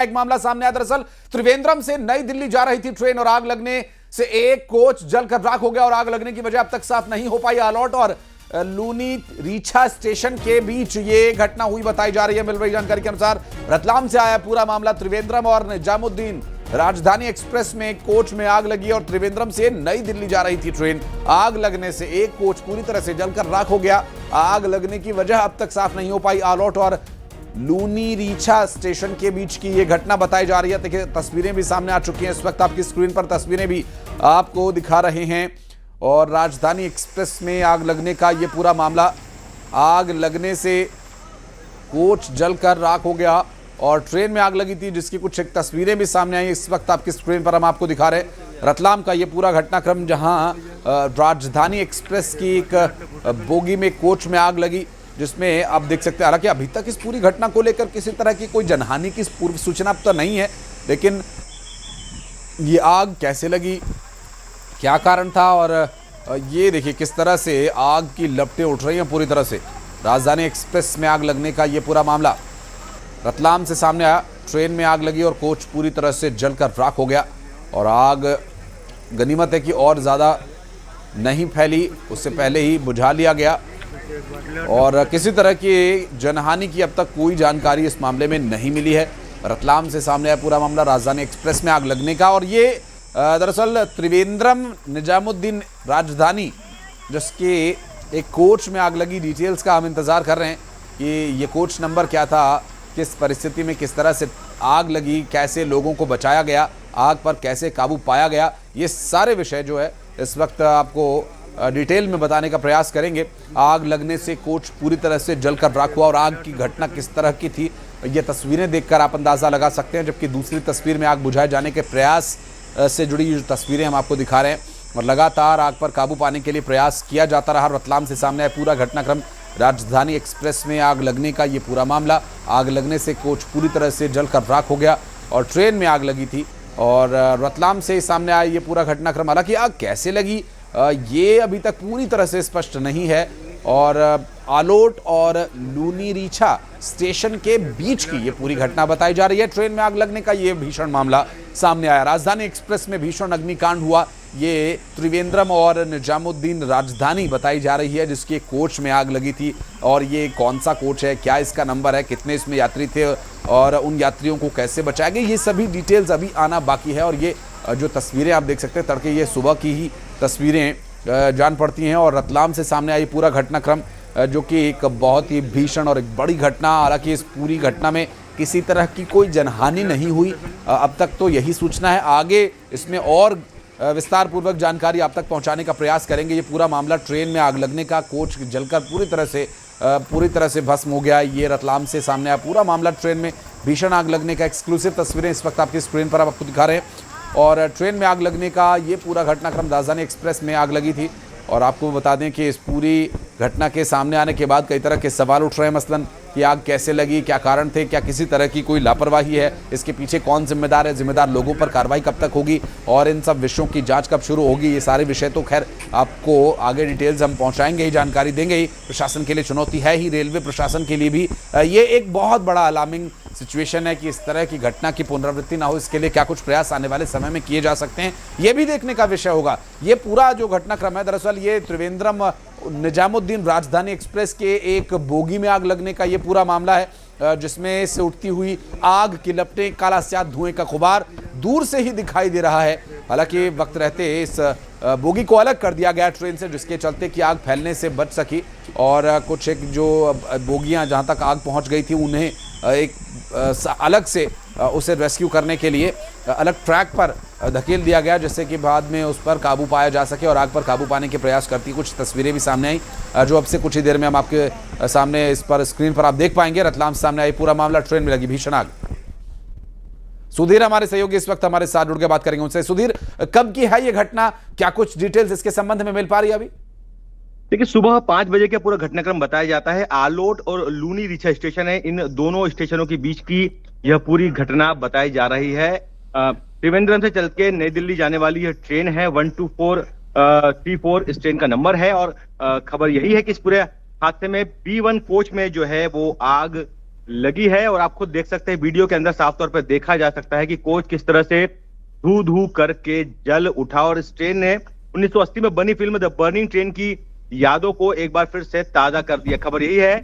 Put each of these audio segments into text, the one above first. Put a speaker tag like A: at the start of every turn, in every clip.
A: एक मामला सामने आया। दरअसल त्रिवेंद्रम से नई दिल्ली जा रही थी ट्रेन और आग लगने से एक कोच जलकर राख हो गया और आग लगने की वजह अब तक साफ नहीं हो पाई। आलोट और लूनी रीछा स्टेशन के बीच ये घटना हुई बताई जा रही है। मिल रही जानकारी के अनुसार रतलाम से आया पूरा मामला। त्रिवेंद्रम और निजामुद्दीन राजधानी एक्सप्रेस में कोच में आग लगी और त्रिवेंद्रम से नई दिल्ली जा रही थी ट्रेन। आग लगने से एक कोच पूरी तरह से जलकर राख हो गया। आग लगने की वजह अब तक साफ नहीं हो पाई। आलोट और लूनी रीछा स्टेशन के बीच की यह घटना बताई जा रही है। देखिए तस्वीरें भी सामने आ चुकी हैं। इस वक्त आपकी स्क्रीन पर तस्वीरें भी आपको दिखा रहे हैं और राजधानी एक्सप्रेस में आग लगने का यह पूरा मामला। आग लगने से कोच जलकर राख हो गया और ट्रेन में आग लगी थी जिसकी कुछ एक तस्वीरें भी सामने आई। इस वक्त आपकी स्क्रीन पर हम आपको दिखा रहे हैं रतलाम का ये पूरा घटनाक्रम, जहां राजधानी एक्सप्रेस की एक बोगी में कोच में आग लगी जिसमें आप देख सकते हैं। हालांकि अभी तक इस पूरी घटना को लेकर किसी तरह की कोई जनहानि की पूर्व सूचना तो नहीं है, लेकिन ये आग कैसे लगी, क्या कारण था और ये देखिए किस तरह से आग की लपटें उठ रही हैं पूरी तरह से। राजधानी एक्सप्रेस में आग लगने का ये पूरा मामला रतलाम से सामने आया। ट्रेन में आग लगी और कोच पूरी तरह से जलकर राख हो गया और आग गनीमत है कि और ज़्यादा नहीं फैली, उससे पहले ही बुझा लिया गया और किसी तरह की जनहानि की अब तक कोई जानकारी इस मामले में नहीं मिली है। रतलाम से सामने आया पूरा मामला राजधानी एक्सप्रेस में आग लगने का और ये दरअसल त्रिवेंद्रम निजामुद्दीन राजधानी जिसके एक कोच में आग लगी। डिटेल्स का हम इंतज़ार कर रहे हैं कि ये कोच नंबर क्या था, किस परिस्थिति में किस तरह से आग लगी, कैसे लोगों को बचाया गया, आग पर कैसे काबू पाया गया, ये सारे विषय जो है इस वक्त आपको डिटेल में बताने का प्रयास करेंगे। आग लगने से कोच पूरी तरह से जलकर राख हुआ और आग की घटना किस तरह की थी ये तस्वीरें देखकर आप अंदाज़ा लगा सकते हैं। जबकि दूसरी तस्वीर में आग बुझाए जाने के प्रयास से जुड़ी जो तस्वीरें हम आपको दिखा रहे हैं और लगातार आग पर काबू पाने के लिए प्रयास किया जाता रहा। रतलाम से सामने आया पूरा घटनाक्रम, राजधानी एक्सप्रेस में आग लगने का ये पूरा मामला। आग लगने से कोच पूरी तरह से जलकर राख हो गया और ट्रेन में आग लगी थी और रतलाम से सामने आया ये पूरा घटनाक्रम। हालांकि आग कैसे लगी ये अभी तक पूरी तरह से स्पष्ट नहीं है और आलोट और लूनी रीछा स्टेशन के बीच की ये पूरी घटना बताई जा रही है। ट्रेन में आग लगने का ये भीषण मामला सामने आया। राजधानी एक्सप्रेस में भीषण अग्निकांड हुआ। ये त्रिवेंद्रम और निजामुद्दीन राजधानी बताई जा रही है जिसकी कोच में आग लगी थी और ये कौन सा कोच है, क्या इसका नंबर है, कितने इसमें यात्री थे और उन यात्रियों को कैसे बचाया गया, ये सभी डिटेल्स अभी आना बाकी है। और ये जो तस्वीरें आप देख सकते हैं तड़के ये सुबह की ही तस्वीरें जान पड़ती हैं और रतलाम से सामने आई पूरा घटनाक्रम जो कि एक बहुत ही भीषण और एक बड़ी घटना। हालांकि इस पूरी घटना में किसी तरह की कोई जनहानि नहीं हुई अब तक, तो यही सूचना है। आगे इसमें और विस्तार पूर्वक जानकारी आप तक पहुंचाने का प्रयास करेंगे। ये पूरा मामला ट्रेन में आग लगने का, कोच जलकर पूरी तरह से भस्म हो गया। ये रतलाम से सामने आया पूरा मामला, ट्रेन में भीषण आग लगने का। एक्सक्लूसिव तस्वीरें इस वक्त आपकी स्क्रीन पर आपको दिखा रहे हैं और ट्रेन में आग लगने का ये पूरा घटनाक्रम राजधानी एक्सप्रेस में आग लगी थी। और आपको बता दें कि इस पूरी घटना के सामने आने के बाद कई तरह के सवाल उठ रहे हैं, मसलन कि आग कैसे लगी, क्या कारण थे, क्या किसी तरह की कोई लापरवाही है, इसके पीछे कौन जिम्मेदार है, जिम्मेदार लोगों पर कार्रवाई कब तक होगी और इन सब विषयों की जांच कब शुरू होगी। ये सारे विषय तो खैर आपको आगे डिटेल्स हम पहुंचाएंगे ही, जानकारी देंगे ही। प्रशासन के लिए चुनौती है ही, रेलवे प्रशासन के लिए भी ये एक बहुत बड़ा अलार्मिंग सिचुएशन है कि इस तरह की घटना की पुनरावृत्ति ना हो। इसके लिए क्या कुछ प्रयास आने वाले समय में किए जा सकते हैं ये भी देखने का विषय होगा। ये पूरा जो घटनाक्रम है दरअसल ये त्रिवेंद्रम निजामुद्दीन राजधानी एक्सप्रेस के एक बोगी में आग लगने का ये पूरा मामला है जिसमें से उठती हुई आग की लपटें, काला स्याह धुएं का गुबार दूर से ही दिखाई दे रहा है। हालांकि वक्त रहते इस बोगी को अलग कर दिया गया ट्रेन से जिसके चलते कि आग फैलने से बच सकी और कुछ एक जो बोगियां जहां तक आग पहुंच गई थी उन्हें एक अलग से उसे रेस्क्यू करने के लिए अलग ट्रैक पर धकेल दिया गया जिससे कि बाद में उस पर काबू पाया जा सके और आग पर काबू पाने के प्रयास करती कुछ तस्वीरें भी सामने आई जो अब से कुछ ही देर में हम आपके सामने इस पर स्क्रीन पर आप देख पाएंगे। रतलाम से सामने आई पूरा मामला, ट्रेन में लगी भीषण आग। सुधीर हमारे सहयोगी इस वक्त हमारे साथ जुड़ के बात करेंगे उनसे। सुधीर, कब की है ये घटना, क्या कुछ डिटेल्स इसके संबंध में मिल पा रही है अभी?
B: देखिए सुबह 5 बजे का पूरा घटनाक्रम बताया जाता है। आलोट और लूनी रीछा स्टेशन है, इन दोनों स्टेशनों के बीच की यह पूरी घटना बताई जा रही है। त्रिवेंद्रम से चल के नई दिल्ली जाने वाली यह ट्रेन है, 12434 इस ट्रेन का नंबर है और खबर यही है कि इस पूरे हादसे में B1 कोच में जो है वो आग लगी है और आप खुद देख सकते हैं वीडियो के अंदर साफ तौर पर देखा जा सकता है कि कोच किस तरह से धू धू करके जल उठा और इस ट्रेन ने 1980 में बनी फिल्म द बर्निंग ट्रेन की यादों को एक बार फिर से ताजा कर दिया। खबर यही है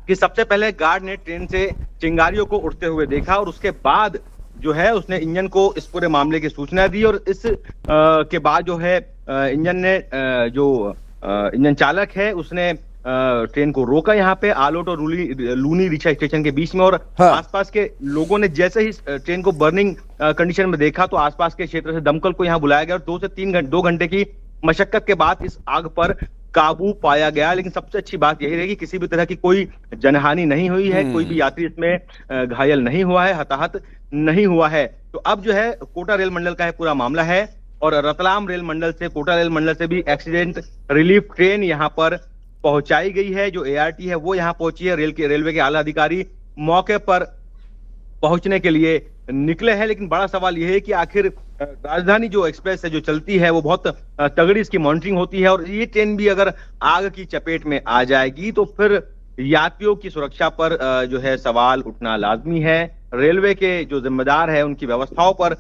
B: कि सबसे पहले गार्ड ने ट्रेन से चिंगारियों को उठते हुए देखा और उसके बाद जो है उसने इंजन को इस पूरे मामले की सूचना दी और इस के बाद जो है इंजन ने इंजन चालक है उसने ट्रेन को रोका यहाँ पे आलोट और लूनी रिचा स्टेशन के बीच में और
A: हाँ।
B: आसपास के लोगों ने जैसे ही ट्रेन को बर्निंग कंडीशन में देखा तो आसपास के क्षेत्र से दमकल को यहाँ बुलाया गया और 2 से 2 घंटे की मशक्कत के बाद इस आग पर काबू पाया गया। लेकिन सबसे अच्छी बात यही रही कि किसी भी तरह की कोई जनहानि नहीं हुई है, कोई भी यात्री इसमें घायल नहीं हुआ है, हताहत नहीं हुआ है। तो अब जो है कोटा रेल मंडल का है पूरा मामला है और रतलाम रेल मंडल से कोटा रेल मंडल से भी एक्सीडेंट रिलीफ ट्रेन यहाँ पर पहुंचाई गई है। जो ART है वो यहाँ पहुंची है, रेलवे के आला अधिकारी मौके पर पहुंचने के लिए निकले हैं। लेकिन बड़ा सवाल यह है कि आखिर राजधानी जो एक्सप्रेस है जो चलती है वो बहुत तगड़ी इसकी मॉनिटरिंग होती है और ये ट्रेन भी अगर आग की चपेट में आ जाएगी तो फिर यात्रियों की सुरक्षा पर जो है सवाल उठना लाजमी है। रेलवे के जो जिम्मेदार है उनकी व्यवस्थाओं पर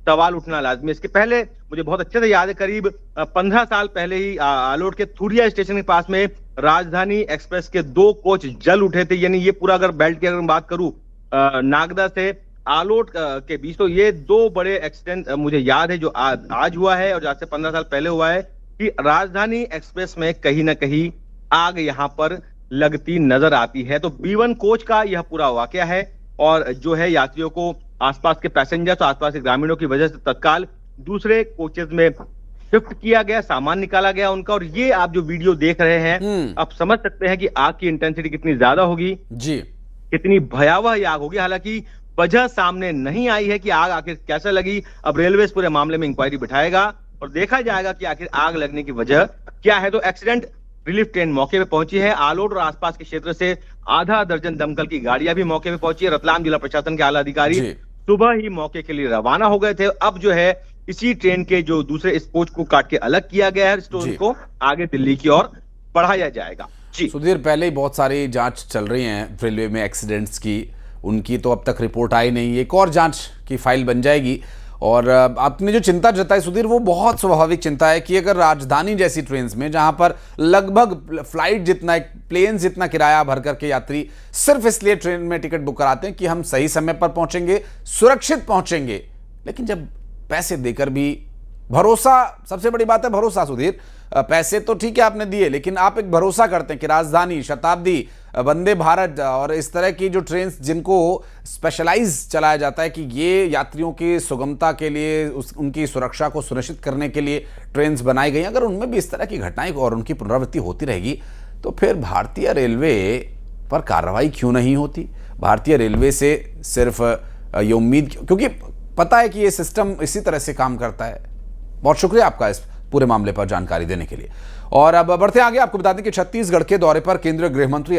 B: सवाल उठना लाजमी है। इसके पहले मुझे बहुत अच्छे से याद है, करीब 15 साल पहले ही आलोट के थुरिया स्टेशन के पास में राजधानी एक्सप्रेस के 2 कोच जल उठे थे। यानी ये पूरा अगर बेल्ट की अगर बात करूं नागदा से आलोट के बीच, तो ये 2 बड़े एक्सीडेंट मुझे याद है जो आज हुआ है और आज से 15 साल पहले हुआ है कि राजधानी एक्सप्रेस में कहीं ना कहीं आग यहाँ पर लगती नजर आती है। तो B1 कोच का यह पूरा वाकया है और जो है यात्रियों को आसपास के पैसेंजर्स, आसपास के ग्रामीणों की वजह से तत्काल दूसरे कोचेस में शिफ्ट किया गया, सामान निकाला गया उनका। और ये आप जो वीडियो देख रहे हैं आप समझ सकते हैं कि आग की इंटेंसिटी कितनी ज्यादा होगी जी, कितनी भयावह ये आग होगी। हालांकि वजह सामने नहीं आई है कि आग आखिर कैसे लगी। अब रेलवे इस पूरे मामले में इंक्वायरी बिठाएगा और देखा जाएगा कि आखिर आग लगने की वजह क्या है। तो एक्सीडेंट रिलीफ ट्रेन मौके पे पहुंची है। आलोट और आसपास के क्षेत्र से आधा दर्जन दमकल की गाड़ियां भी मौके पे पहुंची है। रतलाम जिला प्रशासन के आला अधिकारी सुबह ही मौके के लिए रवाना हो गए थे। अब जो है इसी ट्रेन के जो दूसरे इस कोच को काट के अलग किया गया है, तो उनको आगे दिल्ली की ओर बढ़ाया जाएगा। जी
A: सुधीर, पहले ही बहुत सारी जांच चल रही हैं रेलवे में एक्सीडेंट्स की, उनकी तो अब तक रिपोर्ट आई नहीं, एक और जांच की फाइल बन जाएगी। और आपने जो चिंता जताई सुधीर, वो बहुत स्वाभाविक चिंता है कि अगर राजधानी जैसी ट्रेन्स में जहां पर लगभग फ्लाइट जितना, एक प्लेन जितना किराया भर करके यात्री सिर्फ इसलिए ट्रेन में टिकट बुक कराते हैं कि हम सही समय पर पहुंचेंगे, सुरक्षित पहुंचेंगे, लेकिन जब पैसे देकर भी भरोसा, सबसे बड़ी बात है भरोसा सुधीर, पैसे तो ठीक है आपने दिए, लेकिन आप एक भरोसा करते हैं कि राजधानी, शताब्दी, वंदे भारत और इस तरह की जो ट्रेन जिनको स्पेशलाइज चलाया जाता है कि ये यात्रियों की सुगमता के लिए, उनकी सुरक्षा को सुनिश्चित करने के लिए ट्रेन बनाई गई, अगर उनमें भी इस तरह की घटनाएं और उनकी पुनरावृत्ति होती रहेगी तो फिर भारतीय रेलवे पर कार्रवाई क्यों नहीं होती? भारतीय रेलवे से सिर्फ ये उम्मीद, क्योंकि पता है कि ये सिस्टम इसी तरह से काम करता है। बहुत शुक्रिया आपका इस पूरे मामले पर जानकारी देने के लिए। और अब बढ़ते आगे, आपको बता दें कि छत्तीसगढ़ के दौरे पर केंद्रीय गृह मंत्री